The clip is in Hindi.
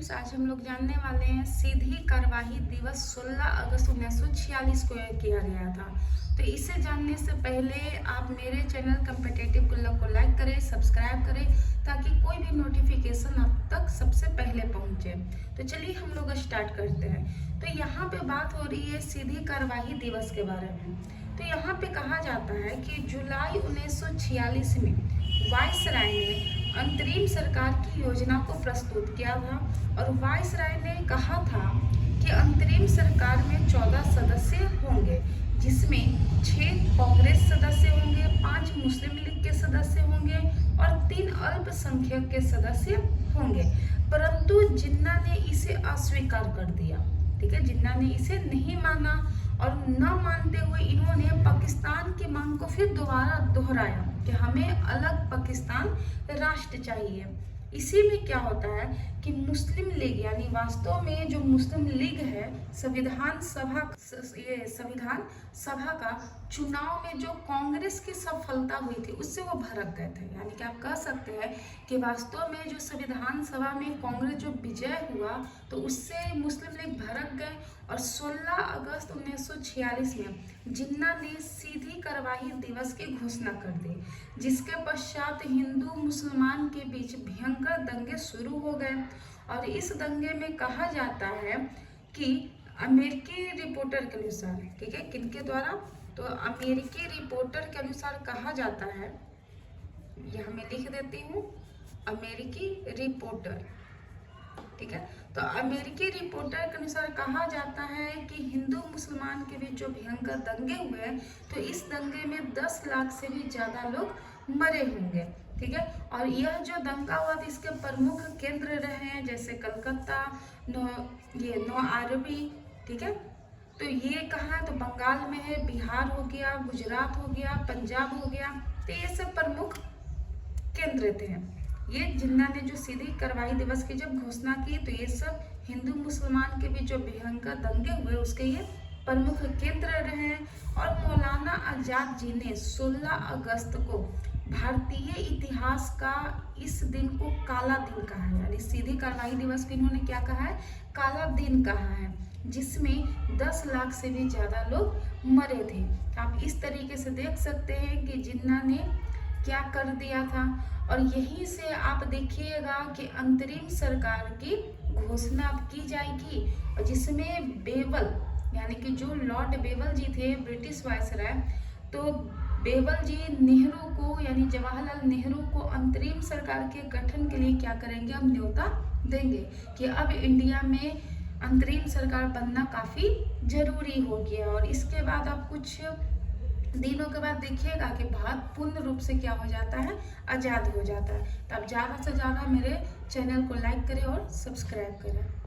फ्रेंड्स, आज हम लोग जानने वाले हैं सीधी कार्यवाही दिवस 16 अगस्त 1946 को किया गया था। तो इसे जानने से पहले आप मेरे चैनल कम्पिटिटिव गुल्लक को लाइक करें, सब्सक्राइब करें ताकि कोई भी नोटिफिकेशन आप तक सबसे पहले पहुंचे। तो चलिए हम लोग स्टार्ट करते हैं। तो यहाँ पे बात हो रही है सीधी कार्यवाही दिवस के बारे में। तो यहाँ पे कहा जाता है कि जुलाई 1946 में वायसराय ने अंतरिम सरकार की योजना को प्रस्तुत किया था और वायसराय ने कहा था कि अंतरिम सरकार में 14 सदस्य होंगे, जिसमें 6 कांग्रेस सदस्य होंगे, 5 मुस्लिम लीग के सदस्य होंगे और 3 अल्पसंख्यक के सदस्य होंगे। परंतु जिन्ना ने इसे अस्वीकार कर दिया। ठीक है, जिन्ना ने इसे नहीं माना और न मानते हुए इन्होंने पाकिस्तान की मांग को फिर दोबारा दोहराया कि हमें अलग पाकिस्तान राष्ट्र चाहिए। इसी में क्या होता है कि मुस्लिम लीग यानी वास्तव में जो मुस्लिम लीग है संविधान सभा का चुनाव में जो कांग्रेस की सफलता हुई थी उससे वो भड़क गए थे। यानी कि आप कह सकते हैं कि वास्तव में जो संविधान सभा में कांग्रेस जो विजय हुआ तो उससे मुस्लिम लीग भड़क गए और 16 अगस्त 1946 में जिन्ना ने सीधी कार्यवाही दिवस की घोषणा कर दी, जिसके पश्चात हिंदू मुसलमान के बीच भयंकर दंगे शुरू हो गए। और इस दंगे में कहा जाता है कि अमेरिकी रिपोर्टर के अनुसार, ठीक है, किनके द्वारा, तो अमेरिकी रिपोर्टर के अनुसार कहा जाता है, यह मैं लिख देती हूँ, अमेरिकी रिपोर्टर, ठीक है। तो अमेरिकी रिपोर्टर के अनुसार कहा जाता है कि हिंदू मुसलमान के बीच जो भयंकर दंगे हुए तो इस दंगे में 10 लाख से भी ज़्यादा लोग मरे होंगे। ठीक है, और यह जो दंगा हुआ था इसके प्रमुख केंद्र रहे हैं जैसे कलकत्ता, नौ आरबी, ठीक है। तो ये कहाँ है, तो बंगाल में है, बिहार हो गया, गुजरात हो गया, पंजाब हो गया, तो ये सब प्रमुख केंद्र थे। ये जिन्ना ने जो सीधी कार्यवाही दिवस की जब घोषणा की तो ये सब हिंदू मुसलमान के बीच जो भयंकर दंगे हुए उसके ये प्रमुख केंद्र रहे। और मौलाना आजाद जी ने 16 अगस्त को भारतीय इतिहास का इस दिन को काला दिन कहा है। यानी सीधी कार्यवाही दिवस को इन्होंने क्या कहा है, काला दिन कहा है, जिसमें 10 लाख से भी ज्यादा लोग मरे थे। आप इस तरीके से देख सकते हैं कि जिन्ना ने क्या कर दिया था। और यहीं से आप देखिएगा कि अंतरिम सरकार की घोषणा अब की जाएगी और जिसमें बेवल यानी कि जो लॉर्ड बेवल जी थे ब्रिटिश वायसराय, तो बेवल जी नेहरू को यानी जवाहरलाल नेहरू को अंतरिम सरकार के गठन के लिए क्या करेंगे, हम न्योता देंगे कि अब इंडिया में अंतरिम सरकार बनना काफ़ी जरूरी हो गया। और इसके बाद आप कुछ दिनों के बाद देखिएगा कि भारत पूर्ण रूप से क्या हो जाता है, आज़ाद हो जाता है। तो आप ज़्यादा से ज़्यादा मेरे चैनल को लाइक करें और सब्सक्राइब करें।